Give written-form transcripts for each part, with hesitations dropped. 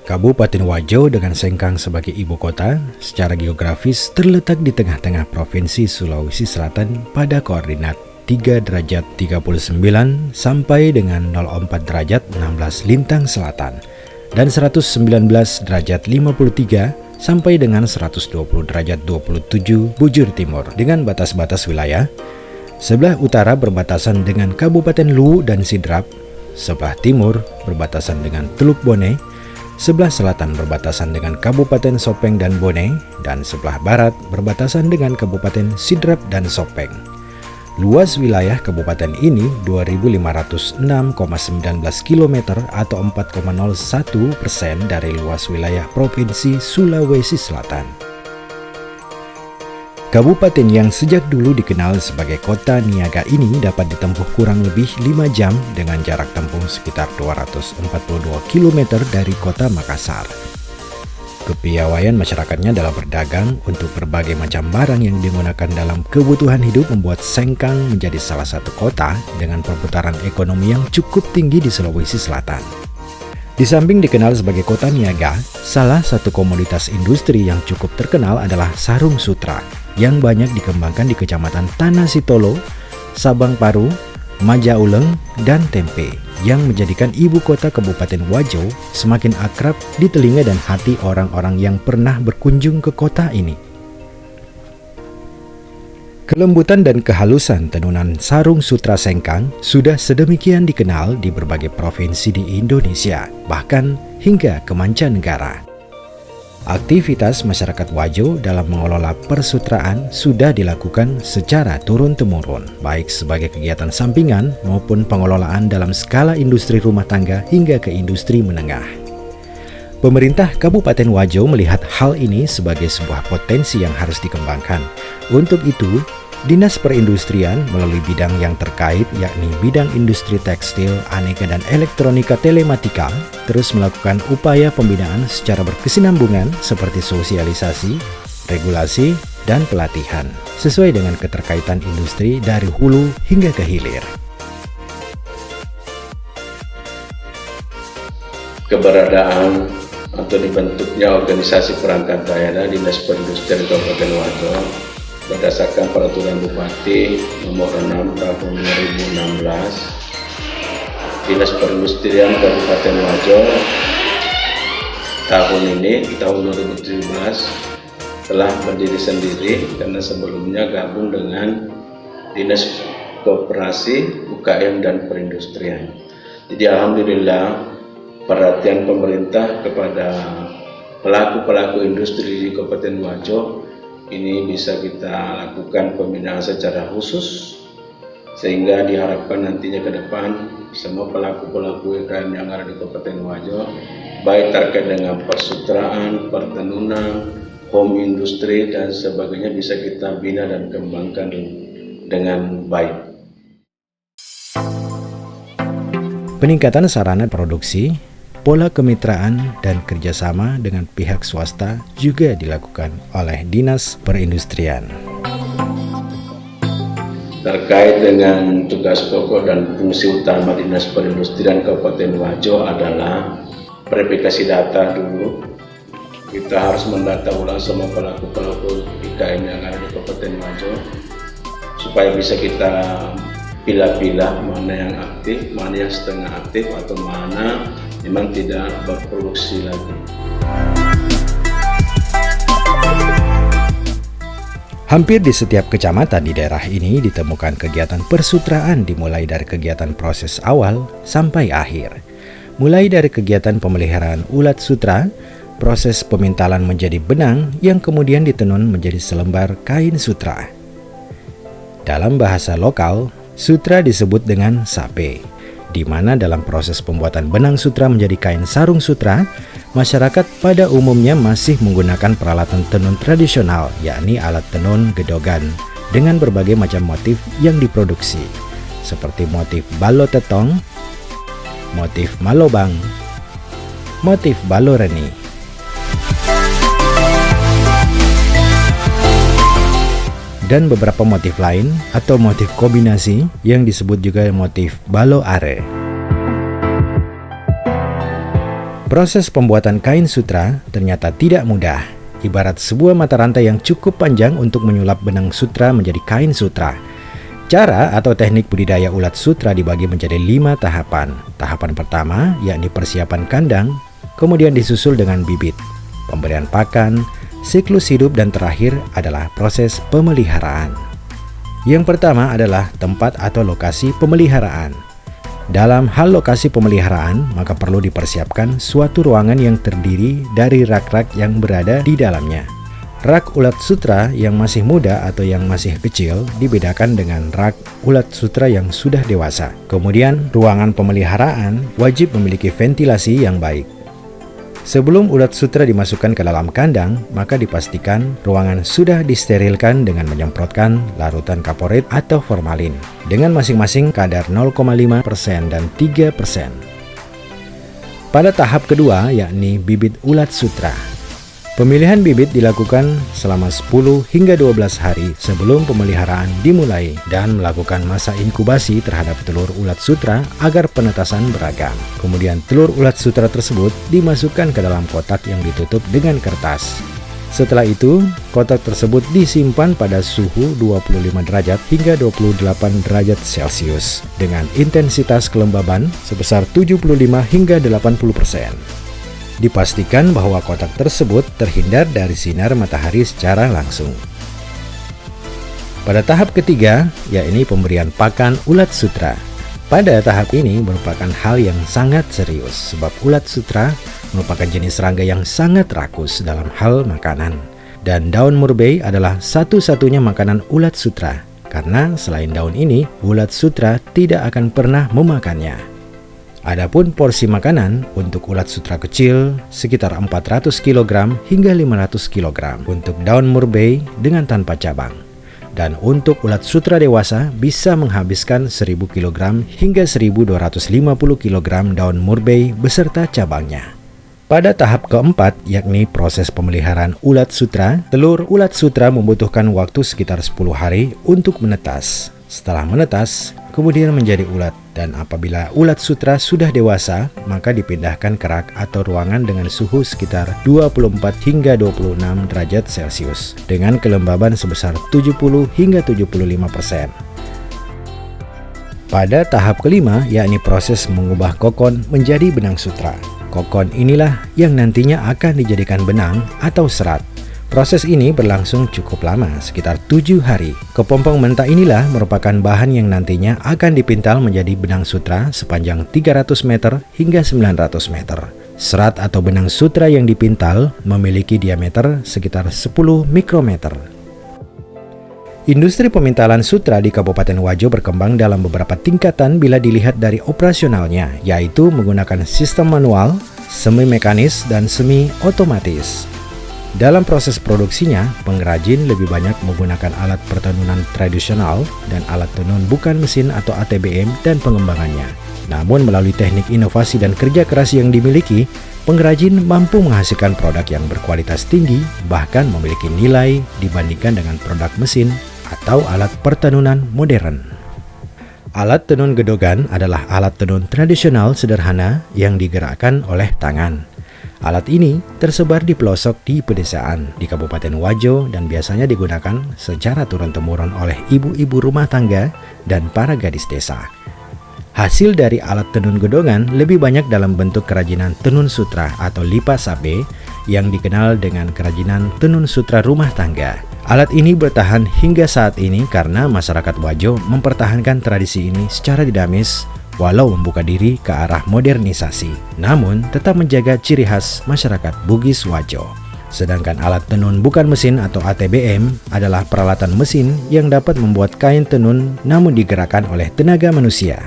Kabupaten Wajo dengan Sengkang sebagai ibu kota, secara geografis terletak di tengah-tengah Provinsi Sulawesi Selatan pada koordinat 3 derajat 39 sampai dengan 04 derajat 16 lintang selatan dan 119 derajat 53 sampai dengan 120 derajat 27 bujur timur dengan batas-batas wilayah. Sebelah utara berbatasan dengan Kabupaten Luwu dan Sidrap, sebelah timur berbatasan dengan Teluk Bone, sebelah selatan berbatasan dengan Kabupaten Sopeng dan Bone, dan sebelah barat berbatasan dengan Kabupaten Sidrap dan Sopeng. Luas wilayah kabupaten ini 2.506,19 km atau 4,01% dari luas wilayah Provinsi Sulawesi Selatan. Kabupaten yang sejak dulu dikenal sebagai kota niaga ini dapat ditempuh kurang lebih 5 jam dengan jarak tempuh sekitar 242 km dari kota Makassar. Kepiawaian masyarakatnya dalam berdagang untuk berbagai macam barang yang digunakan dalam kebutuhan hidup membuat Sengkang menjadi salah satu kota dengan perputaran ekonomi yang cukup tinggi di Sulawesi Selatan. Di samping dikenal sebagai kota niaga, salah satu komoditas industri yang cukup terkenal adalah sarung sutra yang banyak dikembangkan di Kecamatan Tanah Sitolo, Sabang Paru, Majauleng, dan Tempe yang menjadikan ibu kota Kabupaten Wajo semakin akrab di telinga dan hati orang-orang yang pernah berkunjung ke kota ini. Kelembutan dan kehalusan tenunan sarung sutra Sengkang sudah sedemikian dikenal di berbagai provinsi di Indonesia, bahkan hingga ke mancanegara. Aktivitas masyarakat Wajo dalam mengelola persutraan sudah dilakukan secara turun-temurun, baik sebagai kegiatan sampingan maupun pengelolaan dalam skala industri rumah tangga hingga ke industri menengah. Pemerintah Kabupaten Wajo melihat hal ini sebagai sebuah potensi yang harus dikembangkan. Untuk itu, Dinas Perindustrian melalui bidang yang terkait yakni bidang industri tekstil, aneka dan elektronika telematika terus melakukan upaya pembinaan secara berkesinambungan seperti sosialisasi, regulasi, dan pelatihan sesuai dengan keterkaitan industri dari hulu hingga ke hilir. Keberadaan atau dibentuknya organisasi perangkat daerah Dinas Perindustrian Kabupaten Wajo berdasarkan Peraturan Bupati Nomor 6 Tahun 2016, Dinas Perindustrian Kabupaten Wajo tahun 2017 telah berdiri sendiri karena sebelumnya gabung dengan Dinas Koperasi, UKM, dan Perindustrian. Jadi alhamdulillah perhatian pemerintah kepada pelaku-pelaku industri di Kabupaten Wajo ini bisa kita lakukan pembinaan secara khusus sehingga diharapkan nantinya ke depan semua pelaku-pelaku UKM yang ada di Kabupaten Wajo baik terkait dengan persutraan, pertenunan, home industri dan sebagainya bisa kita bina dan kembangkan dengan baik. Peningkatan sarana produksi, pola kemitraan dan kerjasama dengan pihak swasta juga dilakukan oleh Dinas Perindustrian. Terkait dengan tugas pokok dan fungsi utama Dinas Perindustrian Kabupaten Wajo adalah verifikasi data dulu. Kita harus mendata ulang semua pelaku-pelaku UKM yang ada di Kabupaten Wajo supaya bisa kita pilah-pilah mana yang aktif, mana yang setengah aktif, atau mana memang tidak berproduksi lagi. Hampir di setiap kecamatan di daerah ini ditemukan kegiatan persutraan dimulai dari kegiatan proses awal sampai akhir. Mulai dari kegiatan pemeliharaan ulat sutra, proses pemintalan menjadi benang yang kemudian ditenun menjadi selembar kain sutra. Dalam bahasa lokal, sutra disebut dengan sape, di mana dalam proses pembuatan benang sutra menjadi kain sarung sutra, masyarakat pada umumnya masih menggunakan peralatan tenun tradisional, yakni alat tenun gedogan, dengan berbagai macam motif yang diproduksi, seperti motif balo tetong, motif malobang, motif baloreni. Dan beberapa motif lain atau motif kombinasi yang disebut juga motif balo are. Proses pembuatan kain sutra ternyata tidak mudah. Ibarat sebuah mata rantai yang cukup panjang untuk menyulap benang sutra menjadi kain sutra. Cara atau teknik budidaya ulat sutra dibagi menjadi 5 tahapan. Tahapan pertama yakni persiapan kandang, kemudian disusul dengan bibit, pemberian pakan, siklus hidup, dan terakhir adalah proses pemeliharaan. Yang pertama adalah tempat atau lokasi pemeliharaan. Dalam hal lokasi pemeliharaan, maka perlu dipersiapkan suatu ruangan yang terdiri dari rak-rak yang berada di dalamnya. Rak ulat sutra yang masih muda atau yang masih kecil dibedakan dengan rak ulat sutra yang sudah dewasa. Kemudian, ruangan pemeliharaan wajib memiliki ventilasi yang baik. Sebelum ulat sutra dimasukkan ke dalam kandang, maka dipastikan ruangan sudah disterilkan dengan menyemprotkan larutan kaporit atau formalin dengan masing-masing kadar 0,5% dan 3%. Pada tahap kedua, yakni bibit ulat sutra. Pemilihan bibit dilakukan selama 10 hingga 12 hari sebelum pemeliharaan dimulai dan melakukan masa inkubasi terhadap telur ulat sutra agar penetasan beragam. Kemudian telur ulat sutra tersebut dimasukkan ke dalam kotak yang ditutup dengan kertas. Setelah itu, kotak tersebut disimpan pada suhu 25 derajat hingga 28 derajat Celcius dengan intensitas kelembaban sebesar 75 hingga 80%. Dipastikan bahwa kotak tersebut terhindar dari sinar matahari secara langsung. Pada tahap ketiga, yakni pemberian pakan ulat sutra. Pada tahap ini merupakan hal yang sangat serius sebab ulat sutra merupakan jenis serangga yang sangat rakus dalam hal makanan. Dan daun murbei adalah satu-satunya makanan ulat sutra, karena selain daun ini, ulat sutra tidak akan pernah memakannya. Adapun porsi makanan untuk ulat sutra kecil sekitar 400 kg hingga 500 kg untuk daun murbei dengan tanpa cabang. Dan untuk ulat sutra dewasa bisa menghabiskan 1000 kg hingga 1250 kg daun murbei beserta cabangnya. Pada tahap keempat, yakni proses pemeliharaan ulat sutra, telur ulat sutra membutuhkan waktu sekitar 10 hari untuk menetas. Setelah menetas, kemudian menjadi ulat, dan apabila ulat sutra sudah dewasa, maka dipindahkan ke rak atau ruangan dengan suhu sekitar 24 hingga 26 derajat Celcius dengan kelembaban sebesar 70 hingga 75%. Pada tahap kelima, yakni proses mengubah kokon menjadi benang sutra. Kokon inilah yang nantinya akan dijadikan benang atau serat. Proses ini berlangsung cukup lama, sekitar 7 hari. Kepompong mentah inilah merupakan bahan yang nantinya akan dipintal menjadi benang sutra sepanjang 300 meter hingga 900 meter. Serat atau benang sutra yang dipintal memiliki diameter sekitar 10 mikrometer. Industri pemintalan sutra di Kabupaten Wajo berkembang dalam beberapa tingkatan bila dilihat dari operasionalnya, yaitu menggunakan sistem manual, semi mekanis, dan semi otomatis. Dalam proses produksinya, pengrajin lebih banyak menggunakan alat pertenunan tradisional dan alat tenun bukan mesin atau ATBM dan pengembangannya. Namun melalui teknik inovasi dan kerja keras yang dimiliki, pengrajin mampu menghasilkan produk yang berkualitas tinggi, bahkan memiliki nilai dibandingkan dengan produk mesin atau alat pertenunan modern. Alat tenun gedogan adalah alat tenun tradisional sederhana yang digerakkan oleh tangan. Alat ini tersebar di pelosok di pedesaan di Kabupaten Wajo dan biasanya digunakan secara turun-temurun oleh ibu-ibu rumah tangga dan para gadis desa. Hasil dari alat tenun gedongan lebih banyak dalam bentuk kerajinan tenun sutra atau lipa sabe yang dikenal dengan kerajinan tenun sutra rumah tangga. Alat ini bertahan hingga saat ini karena masyarakat Wajo mempertahankan tradisi ini secara dinamis walau membuka diri ke arah modernisasi, namun tetap menjaga ciri khas masyarakat Bugis Wajo. Sedangkan alat tenun bukan mesin atau ATBM adalah peralatan mesin yang dapat membuat kain tenun namun digerakkan oleh tenaga manusia.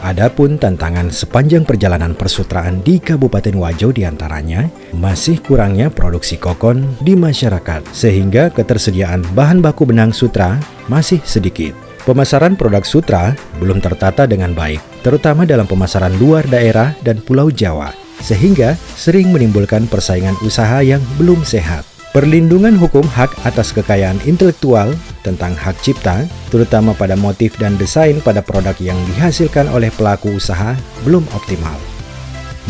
Adapun tantangan sepanjang perjalanan persutraan di Kabupaten Wajo diantaranya masih kurangnya produksi kokon di masyarakat sehingga ketersediaan bahan baku benang sutra masih sedikit. Pemasaran produk sutra belum tertata dengan baik, terutama dalam pemasaran luar daerah dan Pulau Jawa, sehingga sering menimbulkan persaingan usaha yang belum sehat. Perlindungan hukum hak atas kekayaan intelektual tentang hak cipta, terutama pada motif dan desain pada produk yang dihasilkan oleh pelaku usaha, belum optimal.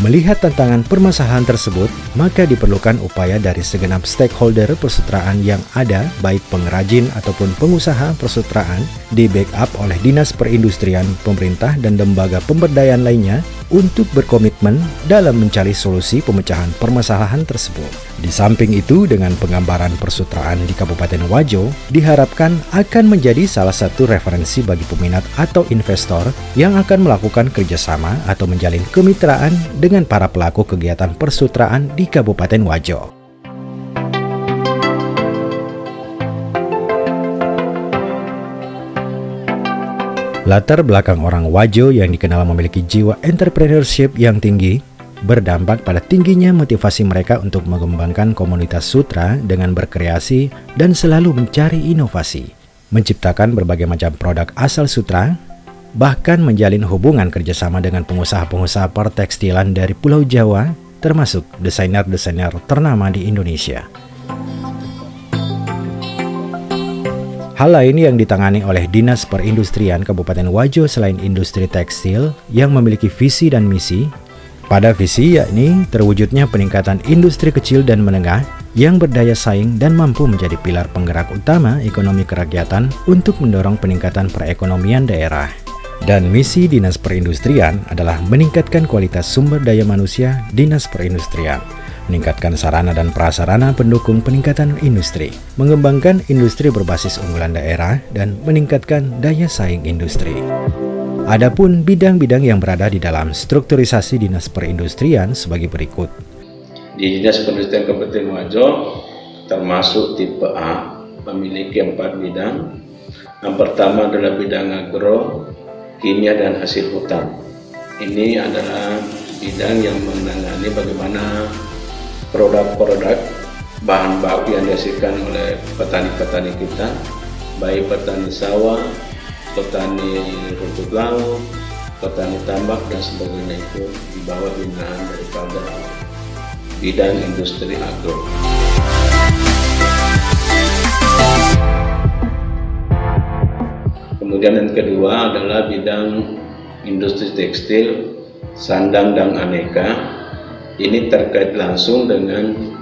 Melihat tantangan permasalahan tersebut, maka diperlukan upaya dari segenap stakeholder persutraan yang ada, baik pengrajin ataupun pengusaha persutraan, di backup oleh Dinas Perindustrian, pemerintah, dan lembaga pemberdayaan lainnya untuk berkomitmen dalam mencari solusi pemecahan permasalahan tersebut. Di samping itu, dengan penggambaran persutraan di Kabupaten Wajo, diharapkan akan menjadi salah satu referensi bagi peminat atau investor yang akan melakukan kerjasama atau menjalin kemitraan dengan para pelaku kegiatan persutraan di Kabupaten Wajo. Latar belakang orang Wajo yang dikenal memiliki jiwa entrepreneurship yang tinggi berdampak pada tingginya motivasi mereka untuk mengembangkan komunitas sutra dengan berkreasi dan selalu mencari inovasi, menciptakan berbagai macam produk asal sutra, bahkan menjalin hubungan kerjasama dengan pengusaha-pengusaha pertekstilan dari Pulau Jawa, termasuk desainer-desainer ternama di Indonesia. Hal lain yang ditangani oleh Dinas Perindustrian Kabupaten Wajo selain industri tekstil yang memiliki visi dan misi, pada visi yakni terwujudnya peningkatan industri kecil dan menengah yang berdaya saing dan mampu menjadi pilar penggerak utama ekonomi kerakyatan untuk mendorong peningkatan perekonomian daerah. Dan misi Dinas Perindustrian adalah meningkatkan kualitas sumber daya manusia Dinas Perindustrian, meningkatkan sarana dan prasarana pendukung peningkatan industri, mengembangkan industri berbasis unggulan daerah, dan meningkatkan daya saing industri. Adapun bidang-bidang yang berada di dalam strukturisasi Dinas Perindustrian sebagai berikut. Di Dinas Perindustrian Kabupaten Wajo termasuk tipe A memiliki 4 bidang. Yang pertama adalah bidang agro, kimia, dan hasil hutan. Ini adalah bidang yang menangani bagaimana produk-produk bahan baku yang dihasilkan oleh petani-petani kita, baik petani sawah, petani rumput laut, petani tambak, dan sebagainya, itu di bawah binaan daripada bidang industri agro. Kemudian yang kedua adalah bidang industri tekstil, sandang, dan aneka. Ini terkait langsung dengan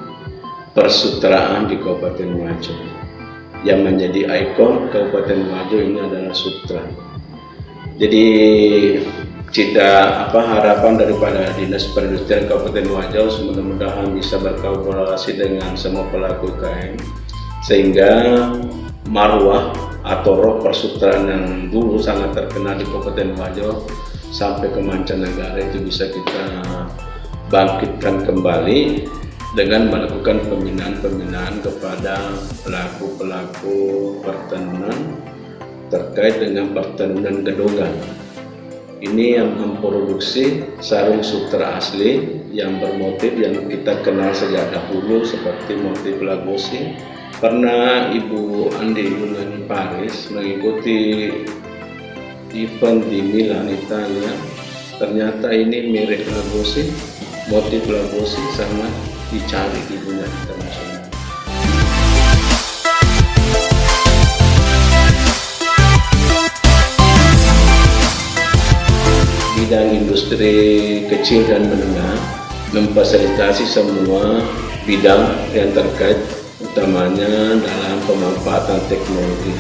persutraan di Kabupaten Wajo. Yang menjadi ikon Kabupaten Wajo ini adalah sutra. Jadi harapan daripada Dinas Perindustrian Kabupaten Wajo mudah-mudahan bisa berkolaborasi dengan semua pelaku UKM sehingga marwah atau roh persutraan yang dulu sangat terkenal di Kabupaten Wajo sampai ke mancanegara itu bisa kita bangkitkan kembali dengan melakukan pembinaan kepada pelaku-pelaku pertenunan terkait dengan pertenunan gedongan. Ini yang memproduksi sarung sutra asli yang bermotif yang kita kenal sejak dahulu seperti motif Lagosi. Karena Ibu Andi Yunani Paris mengikuti event di Milan, Italia, ternyata ini mirip Lagosi, motif Lagosi sangat dicari di dunia internasional. Bidang industri kecil dan menengah memfasilitasi semua bidang yang terkait, utamanya dalam pemanfaatan teknologi.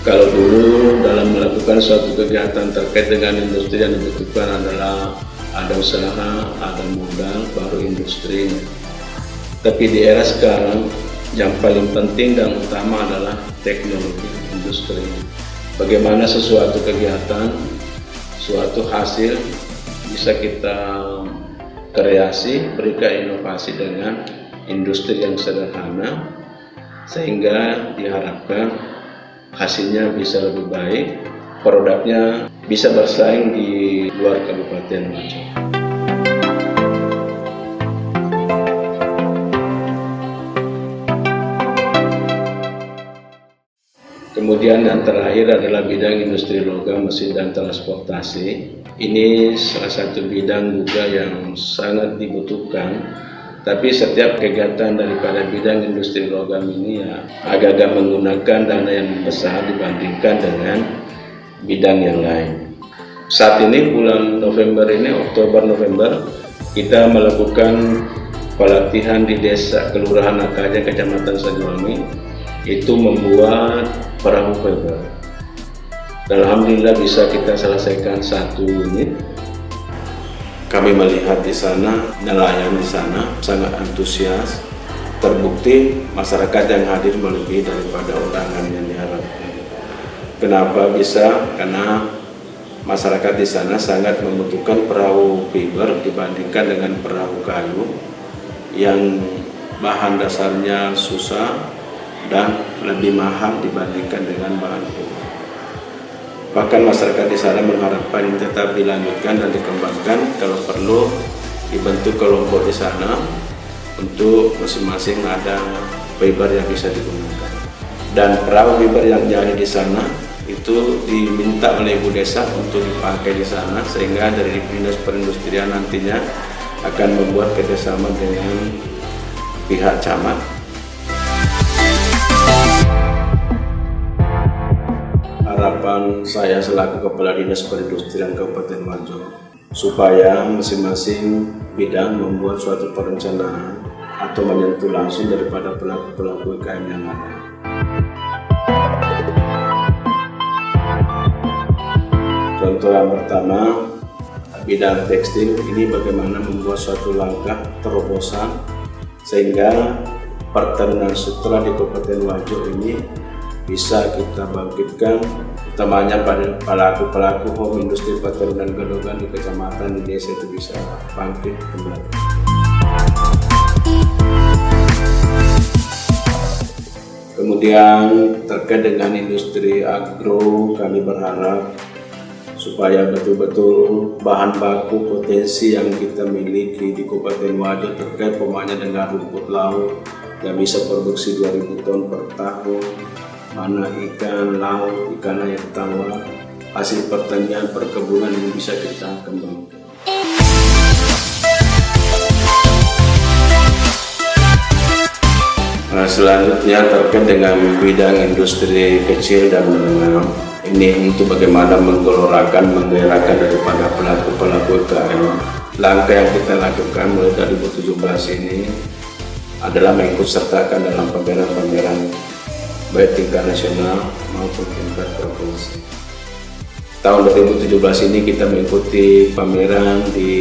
Kalau dulu dalam melakukan suatu kegiatan terkait dengan industri yang dibutuhkan adalah ada usaha, ada modal, baru industri. Tapi di era sekarang yang paling penting dan utama adalah teknologi industri. Bagaimana sesuatu kegiatan, suatu hasil bisa kita kreasi, berikan inovasi dengan industri yang sederhana sehingga diharapkan hasilnya bisa lebih baik, produknya bisa bersaing di luar Kabupaten Wajo. Kemudian yang terakhir adalah bidang industri logam, mesin, dan transportasi. Ini salah satu bidang juga yang sangat dibutuhkan. Tapi setiap kegiatan daripada bidang industri logam ini agak-agak menggunakan dana yang besar dibandingkan dengan bidang yang lain. Saat ini bulan November ini, Oktober-November, kita melakukan pelatihan di desa Kelurahan Akaja, Kecamatan Sajuwangi, itu membuat perahu fiber. Dan alhamdulillah bisa kita selesaikan 1 unit. Kami melihat di sana, nelayan di sana sangat antusias. Terbukti masyarakat yang hadir melebihi daripada undangan yang diharapkan. Kenapa bisa? Karena masyarakat di sana sangat membutuhkan perahu fiber dibandingkan dengan perahu kayu yang bahan dasarnya susah dan lebih mahal dibandingkan dengan bahan fiber. Bahkan masyarakat di sana mengharapkan ini tetap dilanjutkan dan dikembangkan. Kalau perlu dibentuk kelompok di sana untuk masing-masing ada fiber yang bisa digunakan. Dan perahu fiber yang jadi di sana itu diminta oleh ibu desa untuk dipakai di sana, sehingga dari dinas perindustrian nantinya akan membuat kerjasama dengan pihak camat. Harapan saya selaku Kepala Dinas Perindustrian Kabupaten Wajo supaya masing-masing bidang membuat suatu perencanaan atau menyentuh langsung daripada pelaku-pelaku UKM yang ada. Contoh yang pertama, bidang tekstil ini bagaimana membuat suatu langkah terobosan sehingga pertarunan sutra di Kabupaten Wajo ini bisa kita bangkitkan, utamanya pada pelaku-pelaku home industri pertarunan Gedogan di kecamatan di desa itu bisa bangkit kembali. Kemudian terkait dengan industri agro, kami berharap supaya betul-betul bahan baku potensi yang kita miliki di Kabupaten Wajo terkait umpamanya dengan rumput laut yang bisa produksi 2.000 ton per tahun, mana ikan laut, ikan air tawar, hasil pertanian perkebunan yang bisa kita kembangkan. Selanjutnya terkait dengan bidang industri kecil dan menengah. Ini untuk bagaimana menggelorakan, menggerakkan daripada pelaku-pelaku UKM. Langkah yang kita lakukan mulai dari 2017 ini adalah mengikut sertakan dalam pameran-pameran baik tingkat nasional maupun tingkat provinsi. Tahun 2017 ini kita mengikuti pameran di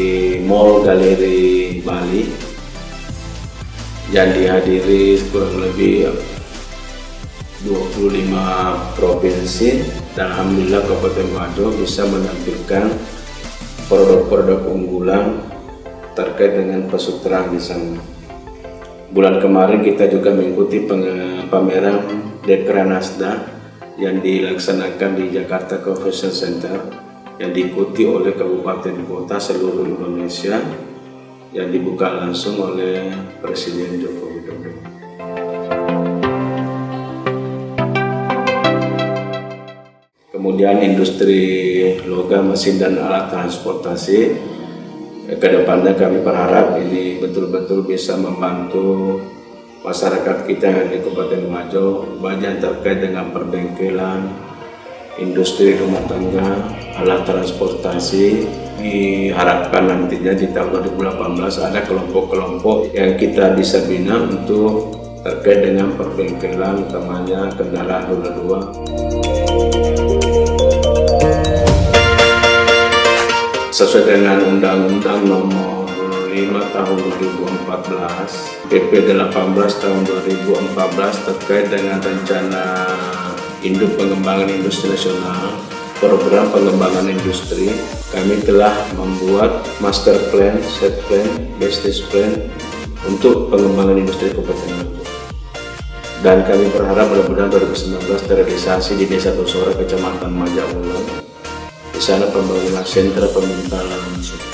Mall Galeri Bali yang dihadiri kurang lebih 25 provinsi, dan alhamdulillah Kabupaten Wajo bisa menampilkan produk-produk unggulan terkait dengan pesutraan di sana. Bulan kemarin kita juga mengikuti pameran Dekranasda yang dilaksanakan di Jakarta Convention Center yang diikuti oleh kabupaten kota seluruh Indonesia yang dibuka langsung oleh Presiden Joko Widodo. Kemudian industri logam, mesin dan alat transportasi, kedepannya kami berharap ini betul-betul bisa membantu masyarakat kita yang di Kabupaten Wajo, baik yang terkait dengan perbengkelan, industri rumah tangga, alat transportasi. Diharapkan nantinya di tahun 2018 ada kelompok-kelompok yang kita bisa bina untuk terkait dengan perbengkelan, utamanya kendaraan roda 2. Sesuai dengan Undang-Undang Nomor 5 Tahun 2014, PP 18 Tahun 2014 terkait dengan rencana induk pengembangan industri nasional, program pengembangan industri, kami telah membuat master plan, set plan, business plan untuk pengembangan industri Kabupaten Wajo. Dan kami berharap mudah-mudahan 2019 terrealisasi di Desa Tosora, Kecamatan Majaulan. Di sana pembangunan sentra pementalan sutra.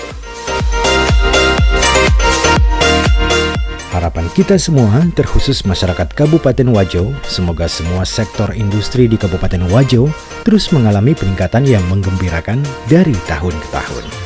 Harapan kita semua, terkhusus masyarakat Kabupaten Wajo, semoga semua sektor industri di Kabupaten Wajo terus mengalami peningkatan yang menggembirakan dari tahun ke tahun.